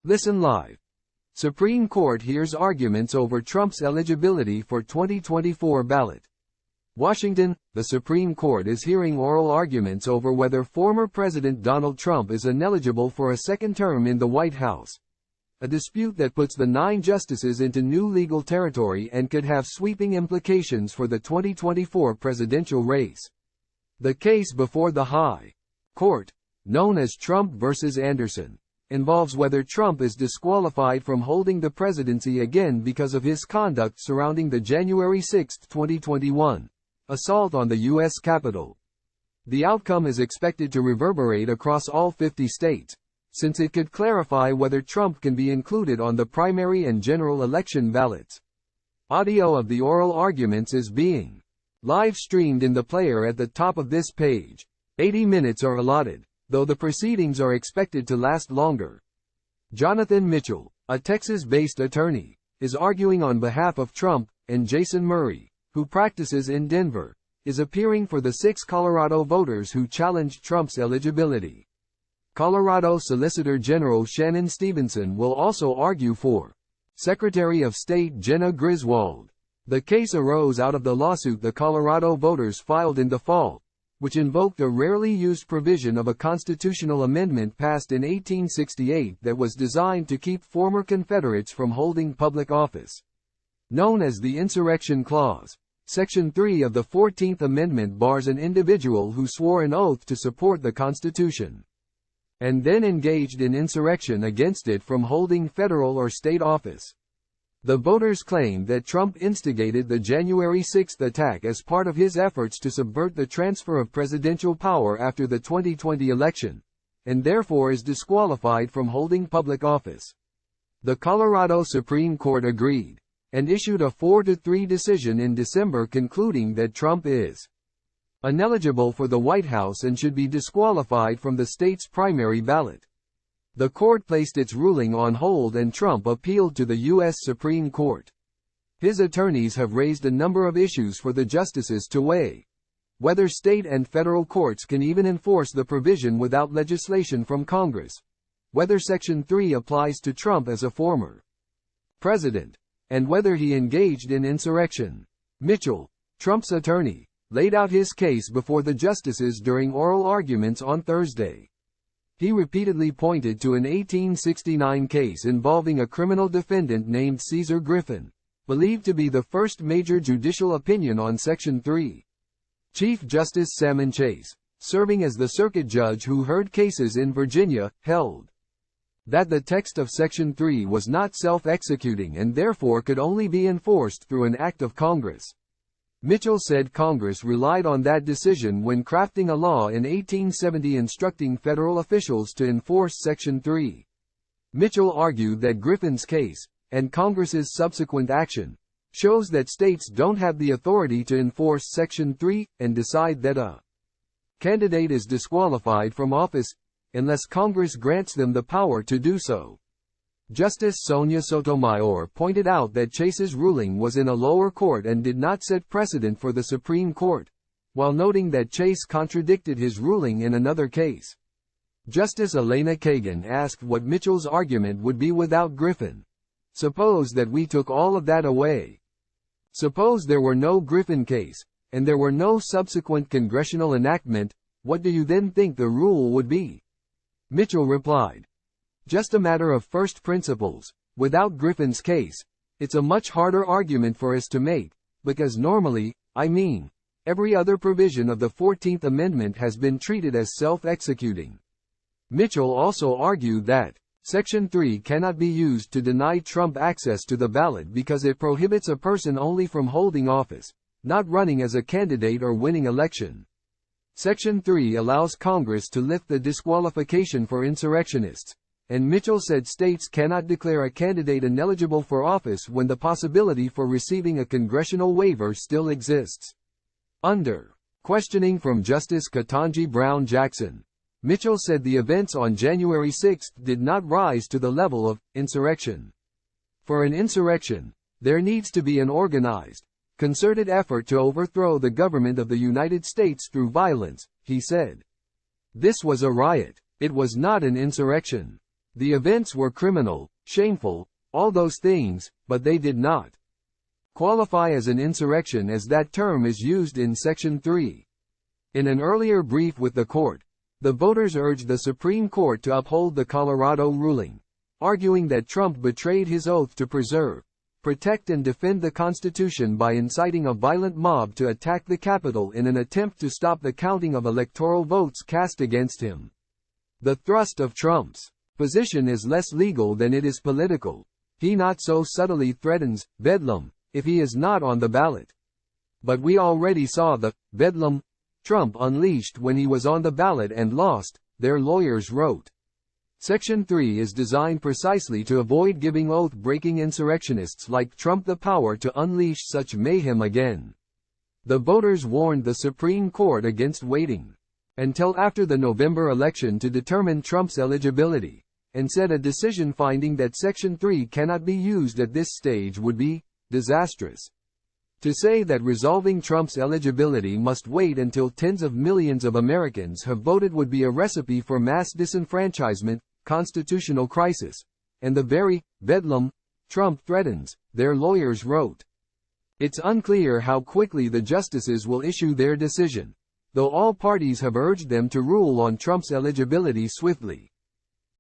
Listen live. Supreme Court hears arguments over Trump's eligibility for 2024 ballot. Washington, the Supreme Court is hearing oral arguments over whether former President Donald Trump is ineligible for a second term in the White House. A dispute that puts the 9 justices into new legal territory and could have sweeping implications for the 2024 presidential race. The case before the High Court, known as Trump versus Anderson, involves whether Trump is disqualified from holding the presidency again because of his conduct surrounding the January 6, 2021, assault on the U.S. Capitol. The outcome is expected to reverberate across all 50 states, since it could clarify whether Trump can be included on the primary and general election ballots. Audio of the oral arguments is being live streamed in the player at the top of this page. 80 minutes are allotted, though the proceedings are expected to last longer. Jonathan Mitchell, a Texas-based attorney, is arguing on behalf of Trump, and Jason Murray, who practices in Denver, is appearing for the 6 Colorado voters who challenged Trump's eligibility. Colorado Solicitor General Shannon Stevenson will also argue for Secretary of State Jena Griswold. The case arose out of the lawsuit the Colorado voters filed in the fall, which invoked a rarely used provision of a constitutional amendment passed in 1868 that was designed to keep former Confederates from holding public office. Known as the Insurrection Clause, Section 3 of the 14th Amendment bars an individual who swore an oath to support the Constitution and then engaged in insurrection against it from holding federal or state office. The voters claimed that Trump instigated the January 6 attack as part of his efforts to subvert the transfer of presidential power after the 2020 election, and therefore is disqualified from holding public office. The Colorado Supreme Court agreed, and issued a 4-3 decision in December concluding that Trump is ineligible for the White House and should be disqualified from the state's primary ballot. The court placed its ruling on hold and Trump appealed to the U.S. Supreme Court. His attorneys have raised a number of issues for the justices to weigh. Whether state and federal courts can even enforce the provision without legislation from Congress. Whether Section 3 applies to Trump as a former president. And whether he engaged in insurrection. Mitchell, Trump's attorney, laid out his case before the justices during oral arguments on Thursday. He repeatedly pointed to an 1869 case involving a criminal defendant named Caesar Griffin, believed to be the first major judicial opinion on Section 3. Chief Justice Salmon Chase, serving as the circuit judge who heard cases in Virginia, held that the text of Section 3 was not self-executing and therefore could only be enforced through an act of Congress. Mitchell said Congress relied on that decision when crafting a law in 1870 instructing federal officials to enforce Section 3. Mitchell argued that Griffin's case, and Congress's subsequent action, shows that states don't have the authority to enforce Section 3, and decide that a candidate is disqualified from office, unless Congress grants them the power to do so. Justice Sonia Sotomayor pointed out that Chase's ruling was in a lower court and did not set precedent for the Supreme Court, while noting that Chase contradicted his ruling in another case. Justice Elena Kagan asked what Mitchell's argument would be without Griffin. Suppose that we took all of that away. Suppose there were no Griffin case, and there were no subsequent congressional enactment, what do you then think the rule would be? Mitchell replied, just a matter of first principles. Without Griffin's case, it's a much harder argument for us to make, because normally, every other provision of the 14th Amendment has been treated as self-executing. Mitchell also argued that Section 3 cannot be used to deny Trump access to the ballot because it prohibits a person only from holding office, not running as a candidate or winning election. Section 3 allows Congress to lift the disqualification for insurrectionists, and Mitchell said states cannot declare a candidate ineligible for office when the possibility for receiving a congressional waiver still exists. Under questioning from Justice Ketanji Brown Jackson, Mitchell said the events on January 6 did not rise to the level of insurrection. For an insurrection, there needs to be an organized, concerted effort to overthrow the government of the United States through violence, he said. This was a riot. It was not an insurrection. The events were criminal, shameful, all those things, but they did not qualify as an insurrection as that term is used in Section 3. In an earlier brief with the court, the voters urged the Supreme Court to uphold the Colorado ruling, arguing that Trump betrayed his oath to preserve, protect and defend the Constitution by inciting a violent mob to attack the Capitol in an attempt to stop the counting of electoral votes cast against him. The thrust of Trump's position is less legal than it is political. He not so subtly threatens bedlam if he is not on the ballot. But we already saw the bedlam Trump unleashed when he was on the ballot and lost, their lawyers wrote. Section 3 is designed precisely to avoid giving oath-breaking insurrectionists like Trump the power to unleash such mayhem again. The voters warned the Supreme Court against waiting until after the November election to determine Trump's eligibility, and said a decision finding that Section 3 cannot be used at this stage would be disastrous. To say that resolving Trump's eligibility must wait until tens of millions of Americans have voted would be a recipe for mass disenfranchisement, constitutional crisis, and the very bedlam Trump threatens, their lawyers wrote. It's unclear how quickly the justices will issue their decision, though all parties have urged them to rule on Trump's eligibility swiftly.